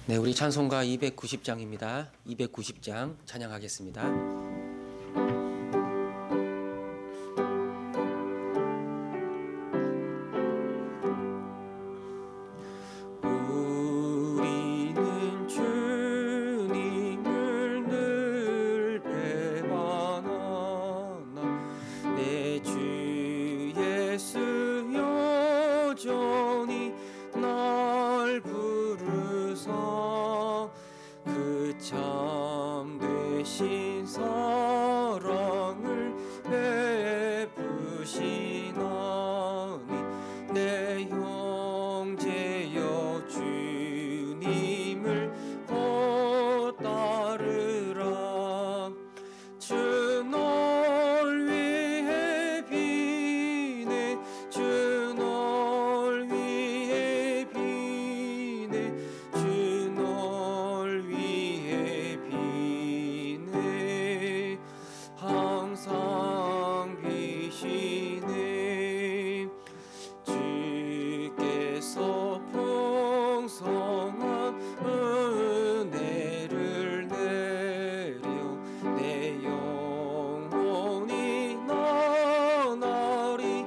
네, 우리 찬송가 290장입니다. 290장 찬양하겠습니다. 우리는 주님을 늘 배반하나 내 주 예수 여전히 날 부르사 그 참되신 사랑을 베푸시나니 내 형제여 주님을 곧 따르라. 주 널 위해 비네 주 널 위해 비네 주 널 위해 비네 항상 비시네. 주께서 풍성한 은혜를 내려 내 영혼이 나날이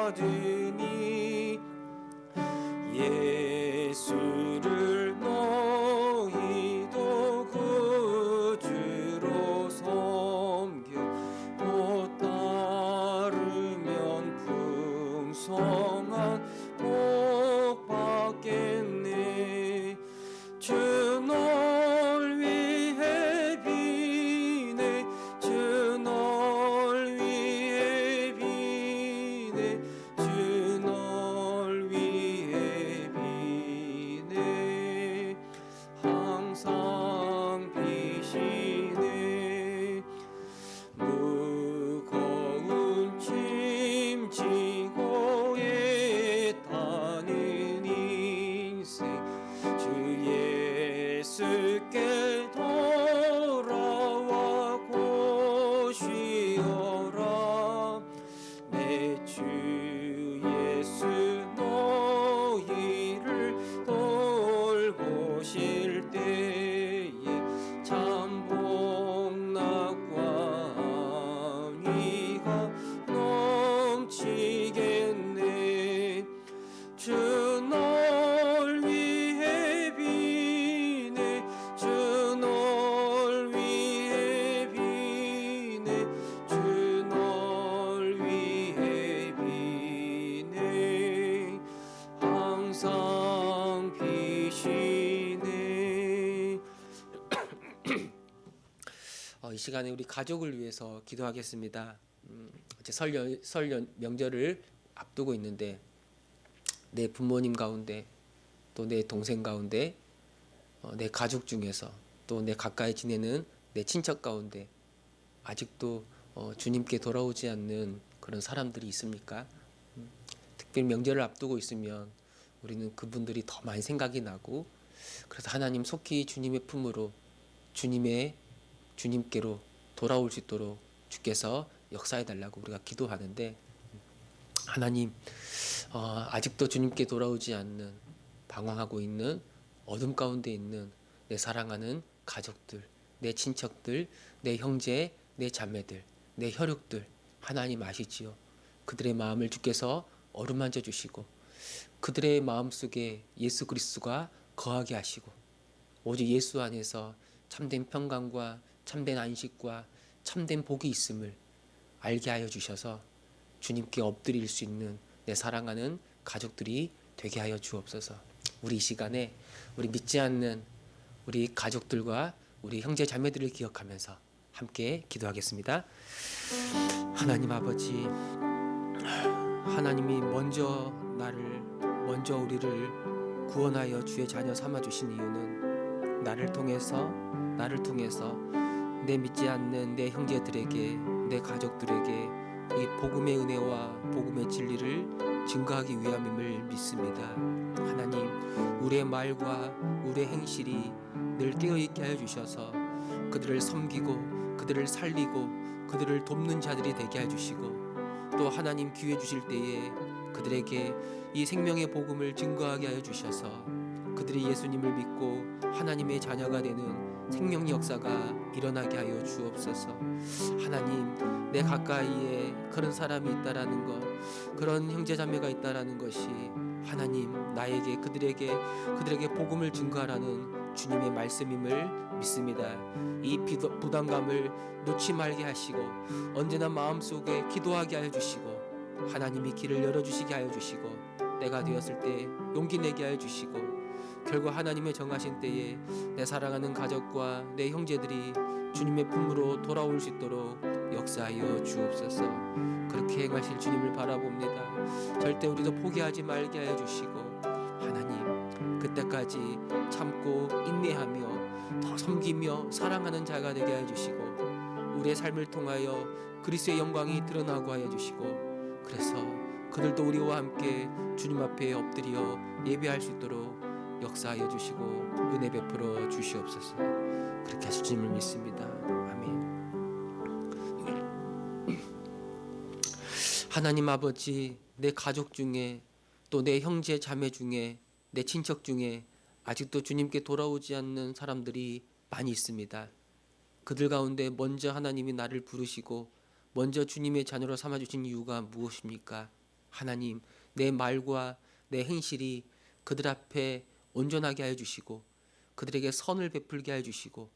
복받으니 예수를 너희도 구주로 섬겨 곧 따르면 풍성한 복 받겠네. 주 널 위해 비네 주 널 위해 비네 주 널 위해 비네 항상 비시네. 무거운 짐 지고 애타는 인생 주 예수께 돌아와 고쉬어라. 내 주 예수 너희를 돌보실 때에 참 복락과 안위가 넘치겠네. 주 널 위해 비네 주 널 위해 비네 주 널 위해 비네 항상 비시네. 이 시간에 우리 가족을 위해서 기도하겠습니다. 이제 설 명절을 앞두고 있는데 내 부모님 가운데 또 내 동생 가운데 내 가족 중에서 또 내 가까이 지내는 내 친척 가운데 아직도 주님께 돌아오지 않는 그런 사람들이 있습니까? 특별히 명절을 앞두고 있으면 우리는 그분들이 더 많이 생각이 나고 그래서 하나님 속히 주님의 품으로 주님께로 돌아올 수 있도록 주께서 역사해 달라고 우리가 기도하는데 하나님 아직도 주님께 돌아오지 않는 방황하고 있는 어둠 가운데 있는 내 사랑하는 가족들, 내 친척들, 내 형제, 내 자매들, 내 혈육들 하나님 아시지요. 그들의 마음을 주께서 어루만져 주시고 그들의 마음속에 예수 그리스도가 거하게 하시고 오직 예수 안에서 참된 평강과 참된 안식과 참된 복이 있음을 알게 하여 주셔서 주님께 엎드릴 수 있는 내 사랑하는 가족들이 되게 하여 주옵소서. 우리 이 시간에 우리 믿지 않는 우리 가족들과 우리 형제 자매들을 기억하면서 함께 기도하겠습니다. 하나님 아버지, 하나님이 먼저 우리를 구원하여 주의 자녀 삼아 주신 이유는 나를 통해서 내 믿지 않는 내 형제들에게 내 가족들에게 이 복음의 은혜와 복음의 진리를 증거하기 위함임을 믿습니다. 하나님, 우리의 말과 우리의 행실이 늘 깨어있게 하여 주셔서 그들을 섬기고 그들을 살리고 그들을 돕는 자들이 되게 해주시고 또 하나님 기회 주실 때에 그들에게 이 생명의 복음을 증거하게 하여 주셔서 그들이 예수님을 믿고 하나님의 자녀가 되는 생명 역사가 일어나게 하여 주옵소서. 하나님, 내 가까이에 그런 사람이 있다라는 것, 그런 형제자매가 있다라는 것이 하나님 나에게 그들에게 복음을 증거하라는 주님의 말씀임을 믿습니다. 이 부담감을 놓지 말게 하시고 언제나 마음속에 기도하게 하여 주시고 하나님이 길을 열어주시게 하여 주시고 때가 되었을 때 용기 내게 하여 주시고 결국 하나님의 정하신 때에 내 사랑하는 가족과 내 형제들이 주님의 품으로 돌아올 수 있도록 역사하여 주옵소서. 그렇게 행하실 주님을 바라봅니다. 절대 우리도 포기하지 말게 하여 주시고 하나님 그때까지 참고 인내하며 더 섬기며 사랑하는 자가 되게 하여 주시고 우리의 삶을 통하여 그리스도의 영광이 드러나고 하여 주시고 그래서 그들도 우리와 함께 주님 앞에 엎드려 예배할 수 있도록 역사하여 주시고 은혜 베풀어 주시옵소서. 그렇게 하실 주님을 믿습니다. 아멘. 하나님 아버지, 내 가족 중에 또 내 형제 자매 중에 내 친척 중에 아직도 주님께 돌아오지 않는 사람들이 많이 있습니다. 그들 가운데 먼저 하나님이 나를 부르시고 먼저 주님의 자녀로 삼아주신 이유가 무엇입니까? 하나님, 내 말과 내 행실이 그들 앞에 온전하게 하여 주시고 그들에게 선을 베풀게 하여 주시고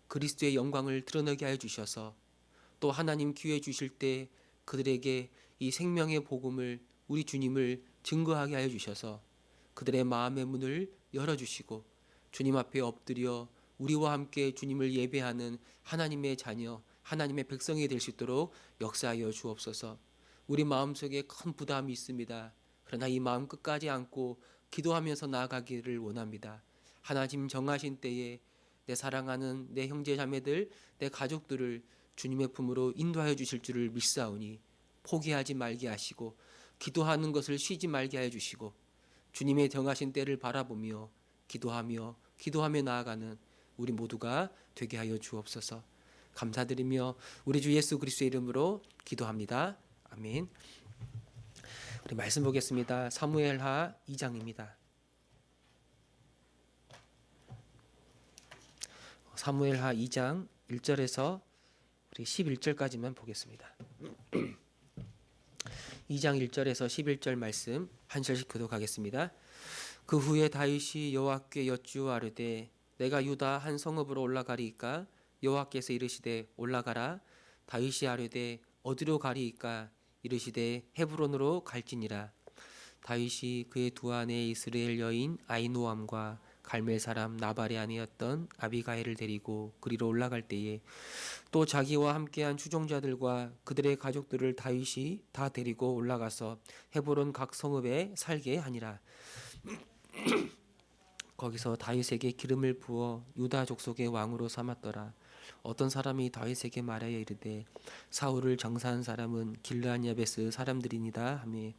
그리스도의 영광을 드러내게 하여 주셔서 또 하나님 기회 주실 때 그들에게 이 생명의 복음을 우리 주님을 증거하게 하여 주셔서 그들의 마음의 문을 열어주시고 주님 앞에 엎드려 우리와 함께 주님을 예배하는 하나님의 자녀, 하나님의 백성이 될 수 있도록 역사하여 주옵소서. 우리 마음속에 큰 부담이 있습니다. 그러나 이 마음 끝까지 안고 기도하면서 나아가기를 원합니다. 하나님 정하신 때에 내 사랑하는 내 형제 자매들, 내 가족들을 주님의 품으로 인도하여 주실 줄을 믿사오니 포기하지 말게 하시고 기도하는 것을 쉬지 말게 하여 주시고 주님의 정하신 때를 바라보며 기도하며 나아가는 우리 모두가 되게 하여 주옵소서. 감사드리며 우리 주 예수 그리스도의 이름으로 기도합니다. 아멘. 우리 말씀 보겠습니다. 사무엘하 2장입니다. 사무엘하 2장 1절에서 우리 11절까지만 보겠습니다. 2장 1절에서 11절 말씀 한 절씩 교독하겠습니다. 그 후에 다윗이 여호와께 여쭈아르되 내가 유다 한 성읍으로 올라가리이까? 여호와께서 이르시되 올라가라. 다윗이 아뢰되 어디로 가리이까? 이르시되 헤브론으로 갈지니라. 다윗이 그의 두 아내 이스라엘 여인 아히노암과 갈멜 사람 나발의 아내였던 아비가일을 데리고 그리로 올라갈 때에 또 자기와 함께한 추종자들과 그들의 가족들을 다윗이 다 데리고 올라가서 헤브론 각 성읍에 살게 하니라. 거기서 다윗에게 기름을 부어 유다 족속의 왕으로 삼았더라. 어떤 사람이 다윗에게 말하여 이르되 사울을 정사한 사람은 길르앗 야베스 사람들이니라 하며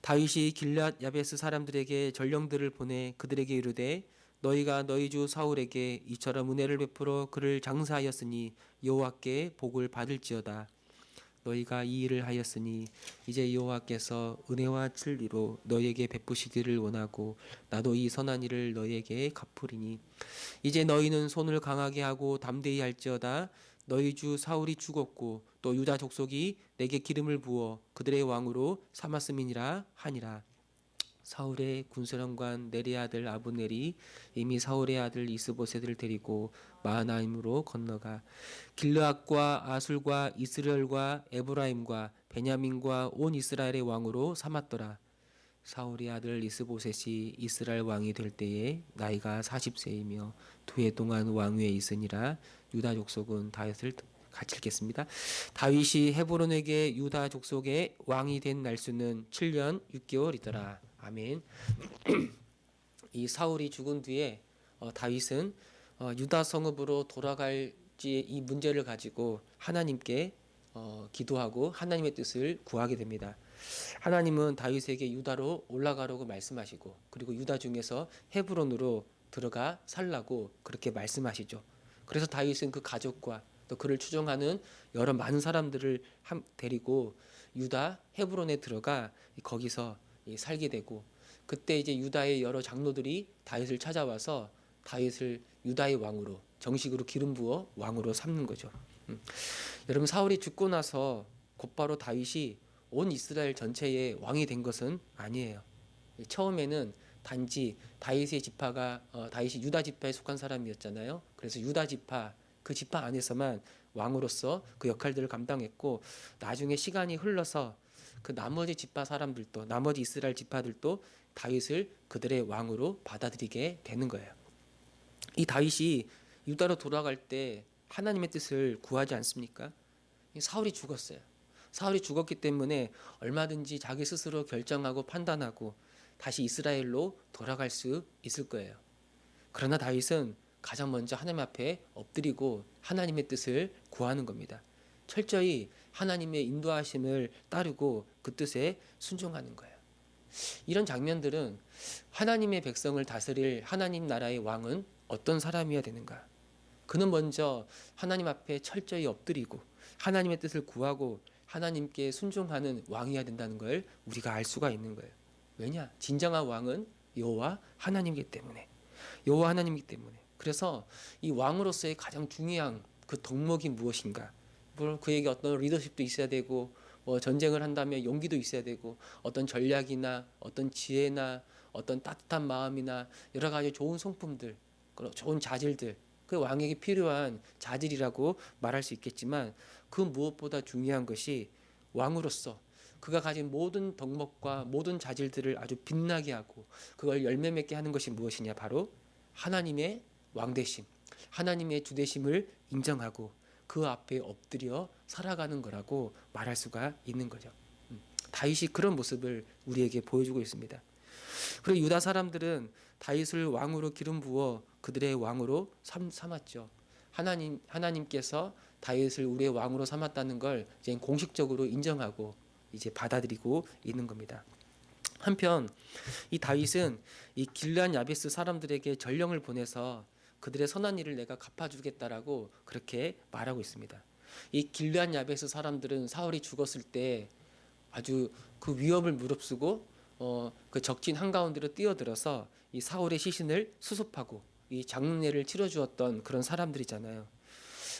다윗이 길르앗 야베스 사람들에게 전령들을 보내 그들에게 이르되 너희가 너희 주 사울에게 이처럼 은혜를 베풀어 그를 장사하였으니 여호와께 복을 받을지어다. 너희가 이 일을 하였으니 이제 여호와께서 은혜와 진리로 너희에게 베푸시기를 원하고 나도 이 선한 일을 너희에게 갚으리니 이제 너희는 손을 강하게 하고 담대히 할지어다. 너희 주 사울이 죽었고 또 유다 족속이 내게 기름을 부어 그들의 왕으로 삼았음이니라 하니라. 사울의 군사령관 네리의 아들 아브넬이 이미 사울의 아들 이스보셋을 데리고 마하나임으로 건너가 길르앗과 아술과 이스라엘과 에브라임과 베냐민과 온 이스라엘의 왕으로 삼았더라. 사울의 아들 이스보셋이 이스라엘 왕이 될 때에 나이가 40세이며 두 해 동안 왕위에 있으니라. 유다 족속은 다윗을 같이 읽겠습니다. 다윗이 헤브론에게 유다 족속의 왕이 된 날수는 7년 6개월이더라. 아멘. 이 사울이 죽은 뒤에 다윗은 유다 성읍으로 돌아갈지 이 문제를 가지고 하나님께 기도하고 하나님의 뜻을 구하게 됩니다. 하나님은 다윗에게 유다로 올라가라고 말씀하시고 그리고 유다 중에서 헤브론으로 들어가 살라고 그렇게 말씀하시죠. 그래서 다윗은 그 가족과 또 그를 추종하는 여러 많은 사람들을 데리고 유다 헤브론에 들어가 거기서 살게 되고 그때 이제 유다의 여러 장로들이 다윗을 찾아와서 다윗을 유다의 왕으로 정식으로 기름 부어 왕으로 삼는 거죠. 여러분, 사울이 죽고 나서 곧바로 다윗이 온 이스라엘 전체의 왕이 된 것은 아니에요. 처음에는 단지 다윗의 지파가 다윗이 유다 지파에 속한 사람이었잖아요. 그래서 유다 지파 그 지파 안에서만 왕으로서 그 역할들을 감당했고, 나중에 시간이 흘러서 그 나머지 지파 사람들도, 나머지 이스라엘 지파들도 다윗을 그들의 왕으로 받아들이게 되는 거예요. 이 다윗이 유다로 돌아갈 때 하나님의 뜻을 구하지 않습니까? 사울이 죽었어요. 사울이 죽었기 때문에 얼마든지 자기 스스로 결정하고 판단하고 다시 이스라엘로 돌아갈 수 있을 거예요. 그러나 다윗은 가장 먼저 하나님 앞에 엎드리고 하나님의 뜻을 구하는 겁니다. 철저히 하나님의 인도하심을 따르고 그 뜻에 순종하는 거예요. 이런 장면들은 하나님의 백성을 다스릴 하나님 나라의 왕은 어떤 사람이어야 되는가? 그는 먼저 하나님 앞에 철저히 엎드리고 하나님의 뜻을 구하고 하나님께 순종하는 왕이어야 된다는 걸 우리가 알 수가 있는 거예요. 왜냐? 진정한 왕은 여호와 하나님이기 때문에. 여호와 하나님이기 때문에. 그래서 이 왕으로서의 가장 중요한 그 덕목이 무엇인가? 물론 그에게 어떤 리더십도 있어야 되고, 뭐 전쟁을 한다면 용기도 있어야 되고, 어떤 전략이나 어떤 지혜나 어떤 따뜻한 마음이나 여러 가지 좋은 성품들, 좋은 자질들, 그 왕에게 필요한 자질이라고 말할 수 있겠지만, 그 무엇보다 중요한 것이 왕으로서 그가 가진 모든 덕목과 모든 자질들을 아주 빛나게 하고 그걸 열매 맺게 하는 것이 무엇이냐? 바로 하나님의 왕되심, 하나님의 주되심을 인정하고 그 앞에 엎드려 살아가는 거라고 말할 수가 있는 거죠. 다윗이 그런 모습을 우리에게 보여주고 있습니다. 그리고 유다 사람들은 다윗을 왕으로 기름 부어 그들의 왕으로 삼았죠. 하나님께서 다윗을 우리의 왕으로 삼았다는 걸 이제 공식적으로 인정하고 이제 받아들이고 있는 겁니다. 한편 이 다윗은 이 길르앗 야베스 사람들에게 전령을 보내서 그들의 선한 일을 내가 갚아주겠다라고 그렇게 말하고 있습니다. 이 길르앗 야베스 사람들은 사울이 죽었을 때 아주 그 위협을 무릅쓰고 그 적진 한가운데로 뛰어들어서 이 사울의 시신을 수습하고 이 장례를 치러주었던 그런 사람들이잖아요.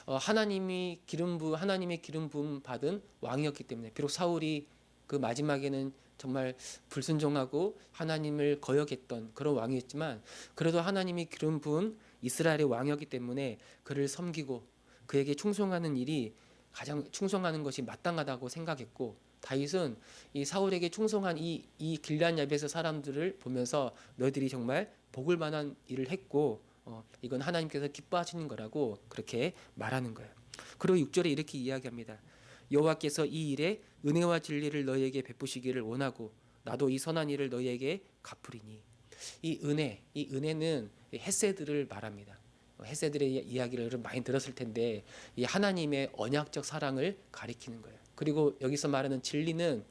하나님의 기름 부음 받은 왕이었기 때문에 비록 사울이 그 마지막에는 정말 불순종하고 하나님을 거역했던 그런 왕이었지만, 그래도 하나님이 기름 부은 이스라엘의 왕이었기 때문에 그를 섬기고 그에게 충성하는 일이 가장 충성하는 것이 마땅하다고 생각했고, 다윗은 이 사울에게 충성한 이 길르앗 야베스 사람들을 보면서 너희들이 정말 복을 만한 일을 했고 이건 하나님께서 기뻐하시는 거라고 그렇게 말하는 거예요. 그리고 6절에 이렇게 이야기합니다. 여호와께서 이 일에 은혜와 진리를 너희에게 베푸시기를 원하고 나도 이 선한 일을 너희에게 갚으리니. 이 은혜는 헤세드를 말합니다. 헤세드의 이야기를 많이 들었을 텐데 이 하나님의 언약적 사랑을 가리키는 거예요. 그리고 여기서 말하는 진리는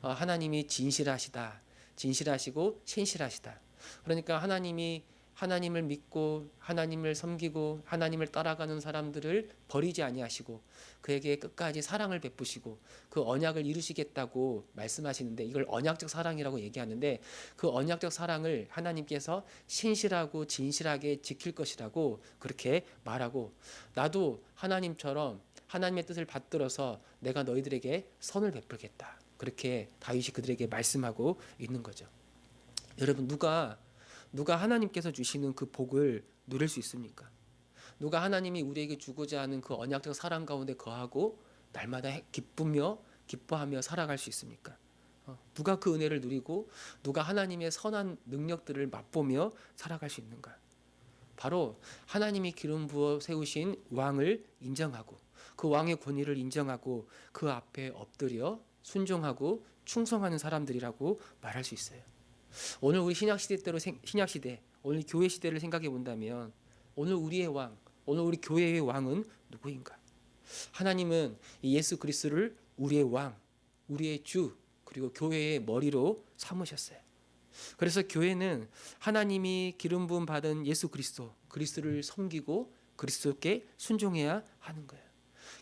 하나님이 진실하시고 신실하시다. 그러니까 하나님을 믿고 하나님을 섬기고 하나님을 따라가는 사람들을 버리지 아니하시고 그에게 끝까지 사랑을 베푸시고 그 언약을 이루시겠다고 말씀하시는데, 이걸 언약적 사랑이라고 얘기하는데 그 언약적 사랑을 하나님께서 신실하고 진실하게 지킬 것이라고 그렇게 말하고, 나도 하나님처럼 하나님의 뜻을 받들어서 내가 너희들에게 선을 베풀겠다, 그렇게 다윗이 그들에게 말씀하고 있는 거죠. 여러분, 누가 하나님께서 주시는 그 복을 누릴 수 있습니까? 누가 하나님이 우리에게 주고자 하는 그 언약적 사랑 가운데 거하고 날마다 기뻐하며 살아갈 수 있습니까? 누가 그 은혜를 누리고 누가 하나님의 선한 능력들을 맛보며 살아갈 수 있는가? 바로 하나님이 기름 부어 세우신 왕을 인정하고 그 왕의 권위를 인정하고 그 앞에 엎드려 순종하고 충성하는 사람들이라고 말할 수 있어요. 오늘 우리 신약시대, 오늘 교회 시대를 생각해 본다면 오늘 우리의 왕, 오늘 우리 교회의 왕은 누구인가? 하나님은 예수 그리스도를 우리의 왕, 우리의 주, 그리고 교회의 머리로 삼으셨어요. 그래서 교회는 하나님이 기름 부음 받은 예수 그리스도를 섬기고 그리스도께 순종해야 하는 거예요.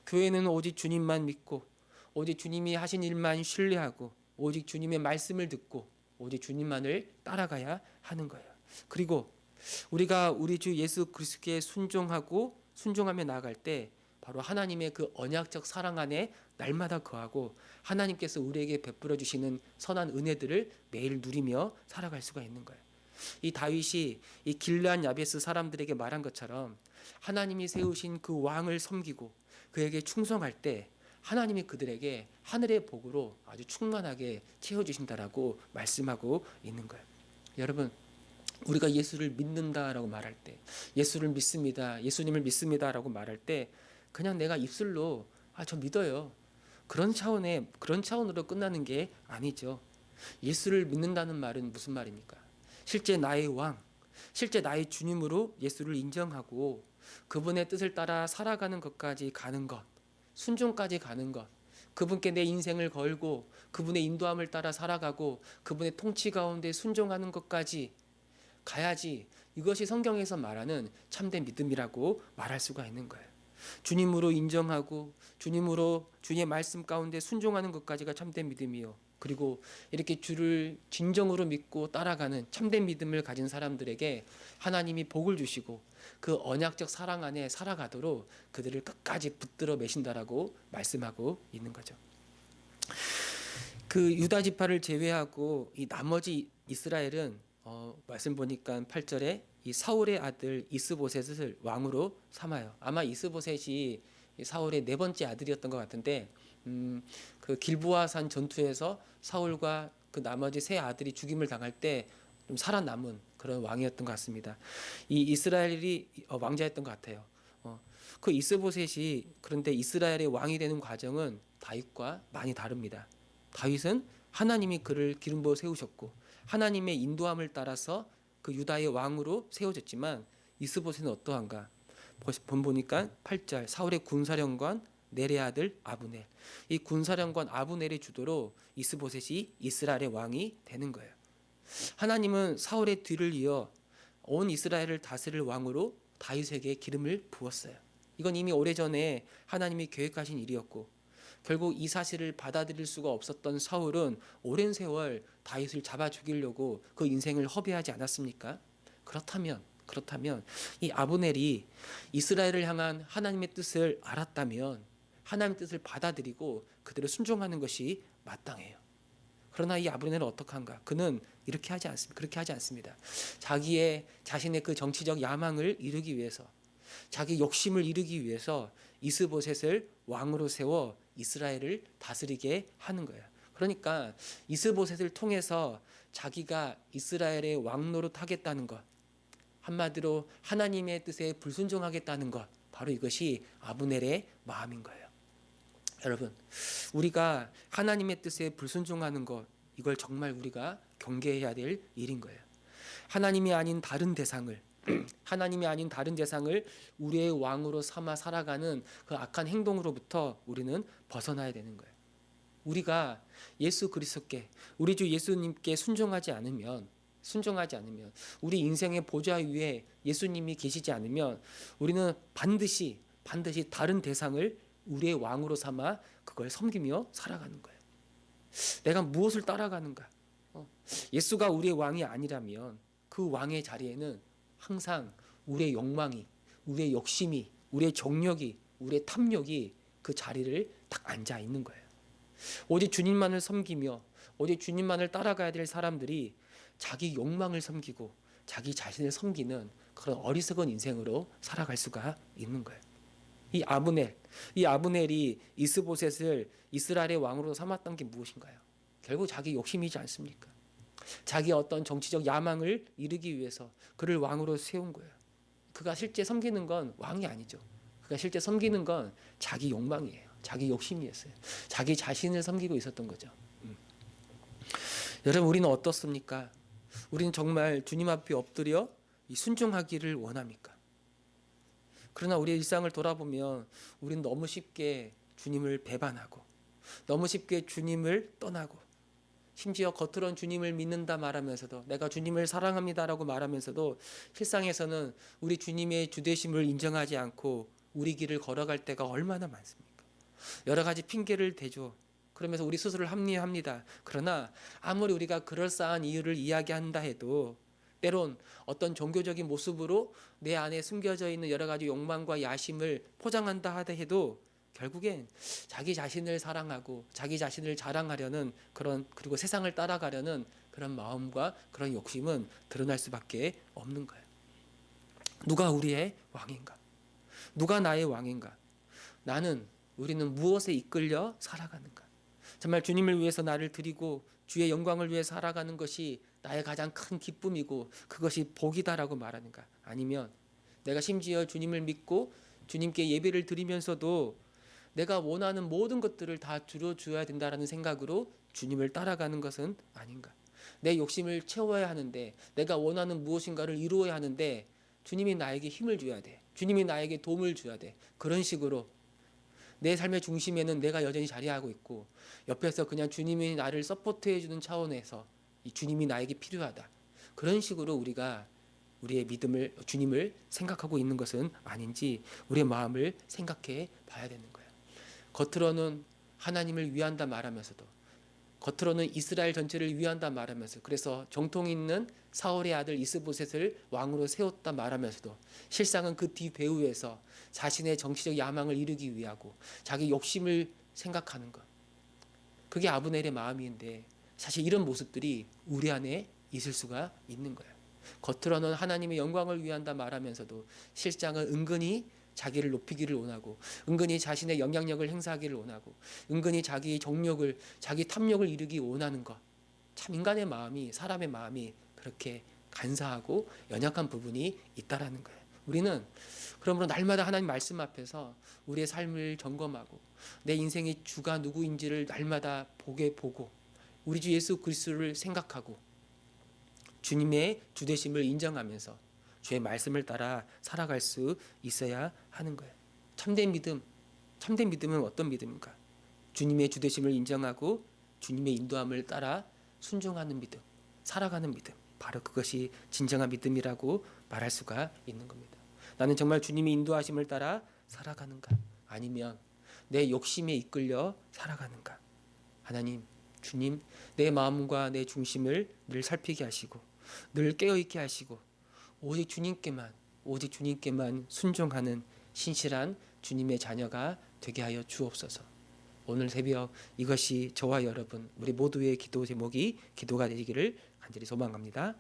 교회는 오직 주님만 믿고 오직 주님이 하신 일만 신뢰하고 오직 주님의 말씀을 듣고 오직 주님만을 따라가야 하는 거예요. 그리고 우리가 우리 주 예수 그리스도께 순종하며 나아갈 때 바로 하나님의 그 언약적 사랑 안에 날마다 거하고 하나님께서 우리에게 베풀어 주시는 선한 은혜들을 매일 누리며 살아갈 수가 있는 거예요. 이 다윗이 이 길르앗 야베스 사람들에게 말한 것처럼 하나님이 세우신 그 왕을 섬기고 그에게 충성할 때 하나님이 그들에게 하늘의 복으로 아주 충만하게 채워주신다라고 말씀하고 있는 거예요. 여러분, 우리가 예수를 믿는다라고 말할 때, 예수를 믿습니다, 예수님을 믿습니다라고 말할 때 그냥 내가 입술로 저 믿어요, 그런 차원으로 끝나는 게 아니죠. 예수를 믿는다는 말은 무슨 말입니까? 실제 나의 왕, 실제 나의 주님으로 예수를 인정하고 그분의 뜻을 따라 살아가는 것까지 가는 것, 순종까지 가는 것, 그분께 내 인생을 걸고 그분의 인도함을 따라 살아가고 그분의 통치 가운데 순종하는 것까지 가야지, 이것이 성경에서 말하는 참된 믿음이라고 말할 수가 있는 거예요. 주님으로 인정하고 주님으로 주님의 말씀 가운데 순종하는 것까지가 참된 믿음이요. 그리고 이렇게 주를 진정으로 믿고 따라가는 참된 믿음을 가진 사람들에게 하나님이 복을 주시고 그 언약적 사랑 안에 살아가도록 그들을 끝까지 붙들어 매신다라고 말씀하고 있는 거죠. 그 유다 지파를 제외하고 이 나머지 이스라엘은 말씀 보니까 8절에 이 사울의 아들 이스보셋을 왕으로 삼아요. 아마 이스보셋이 사울의 네 번째 아들이었던 것 같은데 그 길보아산 전투에서 사울과 그 나머지 세 아들이 죽임을 당할 때 좀 살아남은 그런 왕이었던 것 같습니다. 이 이스라엘이 왕자였던 것 같아요. 그 이스보셋이 그런데 이스라엘의 왕이 되는 과정은 다윗과 많이 다릅니다. 다윗은 하나님이 그를 기름 부어 세우셨고 하나님의 인도함을 따라서 그 유다의 왕으로 세워졌지만 이스보셋은 어떠한가? 보니까 8절 사울의 군사령관 넬의 아들 아브넬, 이 군사령관 아브넬의 주도로 이스보셋이 이스라엘의 왕이 되는 거예요. 하나님은 사울의 뒤를 이어 온 이스라엘을 다스릴 왕으로 다윗에게 기름을 부었어요. 이건 이미 오래전에 하나님이 계획하신 일이었고 결국 이 사실을 받아들일 수가 없었던 사울은 오랜 세월 다윗을 잡아 죽이려고 그 인생을 허비하지 않았습니까? 그렇다면 이 아브넬이 이스라엘을 향한 하나님의 뜻을 알았다면 하나님의 뜻을 받아들이고 그대로 순종하는 것이 마땅해요. 그러나 이 아브넬은 어떡한가? 그는 그렇게 하지 않습니다. 자신의 그 정치적 야망을 이루기 위해서, 자기 욕심을 이루기 위해서 이스보셋을 왕으로 세워 이스라엘을 다스리게 하는 거예요. 그러니까 이스보셋을 통해서 자기가 이스라엘의 왕 노릇하겠다는 것, 한마디로 하나님의 뜻에 불순종하겠다는 것, 바로 이것이 아브넬의 마음인 거예요. 여러분, 우리가 하나님의 뜻에 불순종하는 것, 이걸 정말 우리가 경계해야 될 일인 거예요. 하나님이 아닌 다른 대상을 우리의 왕으로 삼아 살아가는 그 악한 행동으로부터 우리는 벗어나야 되는 거예요. 우리가 예수 그리스도께, 우리 주 예수님께 순종하지 않으면, 우리 인생의 보좌 위에 예수님이 계시지 않으면 우리는 반드시 다른 대상을 우리의 왕으로 삼아 그걸 섬기며 살아가는 거예요. 내가 무엇을 따라가는가? 예수가 우리의 왕이 아니라면 그 왕의 자리에는 항상 우리의 욕망이, 우리의 욕심이, 우리의 정욕이, 우리의 탐욕이 그 자리를 딱 앉아 있는 거예요. 오직 주님만을 섬기며 오직 주님만을 따라가야 될 사람들이 자기 욕망을 섬기고 자기 자신을 섬기는 그런 어리석은 인생으로 살아갈 수가 있는 거예요. 이 아브넬이 이스보셋을 이스라엘의 왕으로 삼았던 게 무엇인가요? 결국 자기 욕심이지 않습니까? 자기 어떤 정치적 야망을 이루기 위해서 그를 왕으로 세운 거예요. 그가 실제 섬기는 건 왕이 아니죠. 그가 실제 섬기는 건 자기 욕망이에요. 자기 욕심이었어요. 자기 자신을 섬기고 있었던 거죠. 여러분, 우리는 어떻습니까? 우리는 정말 주님 앞에 엎드려 순종하기를 원합니까? 그러나 우리의 일상을 돌아보면 우리는 너무 쉽게 주님을 배반하고 너무 쉽게 주님을 떠나고 심지어 겉으로는 주님을 믿는다 말하면서도 내가 주님을 사랑합니다라고 말하면서도 실상에서는 우리 주님의 주되심을 인정하지 않고 우리 길을 걸어갈 때가 얼마나 많습니까? 여러 가지 핑계를 대죠. 그러면서 우리 스스로를 합리화합니다. 그러나 아무리 우리가 그럴싸한 이유를 이야기한다 해도 때론 어떤 종교적인 모습으로 내 안에 숨겨져 있는 여러 가지 욕망과 야심을 포장한다 하다 해도 결국엔 자기 자신을 사랑하고 자기 자신을 자랑하려는 그런, 그리고 세상을 따라가려는 그런 마음과 그런 욕심은 드러날 수밖에 없는 거예요. 누가 우리의 왕인가? 누가 나의 왕인가? 우리는 무엇에 이끌려 살아가는가? 정말 주님을 위해서 나를 드리고 주의 영광을 위해 살아가는 것이 나의 가장 큰 기쁨이고 그것이 복이다라고 말하는가? 아니면 내가 심지어 주님을 믿고 주님께 예배를 드리면서도 내가 원하는 모든 것들을 다 들어줘야 된다라는 생각으로 주님을 따라가는 것은 아닌가? 내 욕심을 채워야 하는데, 내가 원하는 무엇인가를 이루어야 하는데 주님이 나에게 힘을 줘야 돼. 주님이 나에게 도움을 줘야 돼. 그런 식으로 내 삶의 중심에는 내가 여전히 자리하고 있고 옆에서 그냥 주님이 나를 서포트해 주는 차원에서 이 주님이 나에게 필요하다. 그런 식으로 우리가 우리의 믿음을, 주님을 생각하고 있는 것은 아닌지 우리의 마음을 생각해 봐야 되는 거예요. 겉으로는 하나님을 위한다 말하면서도, 겉으로는 이스라엘 전체를 위한다 말하면서, 그래서 정통 있는 사울의 아들 이스보셋을 왕으로 세웠다 말하면서도 실상은 그 뒤배후에서 자신의 정치적 야망을 이루기 위하고 자기 욕심을 생각하는 것, 그게 아브넬의 마음인데 사실 이런 모습들이 우리 안에 있을 수가 있는 거예요. 겉으로는 하나님의 영광을 위한다 말하면서도 실상은 은근히 자기를 높이기를 원하고, 은근히 자신의 영향력을 행사하기를 원하고, 은근히 자기의 정력을, 자기 탐욕을 이루기 원하는 것. 참 인간의 마음이, 사람의 마음이 그렇게 간사하고 연약한 부분이 있다라는 거예요. 우리는 그러므로 날마다 하나님 말씀 앞에서 우리의 삶을 점검하고 내 인생의 주가 누구인지를 날마다 보고 우리 주 예수 그리스도를 생각하고 주님의 주되심을 인정하면서 주의 말씀을 따라 살아갈 수 있어야 하는 거예요. 참된 믿음은 어떤 믿음인가? 주님의 주되심을 인정하고 주님의 인도함을 따라 순종하는 믿음, 살아가는 믿음. 바로 그것이 진정한 믿음이라고 말할 수가 있는 겁니다. 나는 정말 주님의 인도하심을 따라 살아가는가? 아니면 내 욕심에 이끌려 살아가는가? 하나님, 주님, 내 마음과 내 중심을 늘 살피게 하시고 늘 깨어있게 하시고 오직 주님께만 순종하는 신실한 주님의 자녀가 되게 하여 주옵소서. 오늘 새벽 이것이 저와 여러분 우리 모두의 기도 제목이 기도가 되기를 간절히 소망합니다.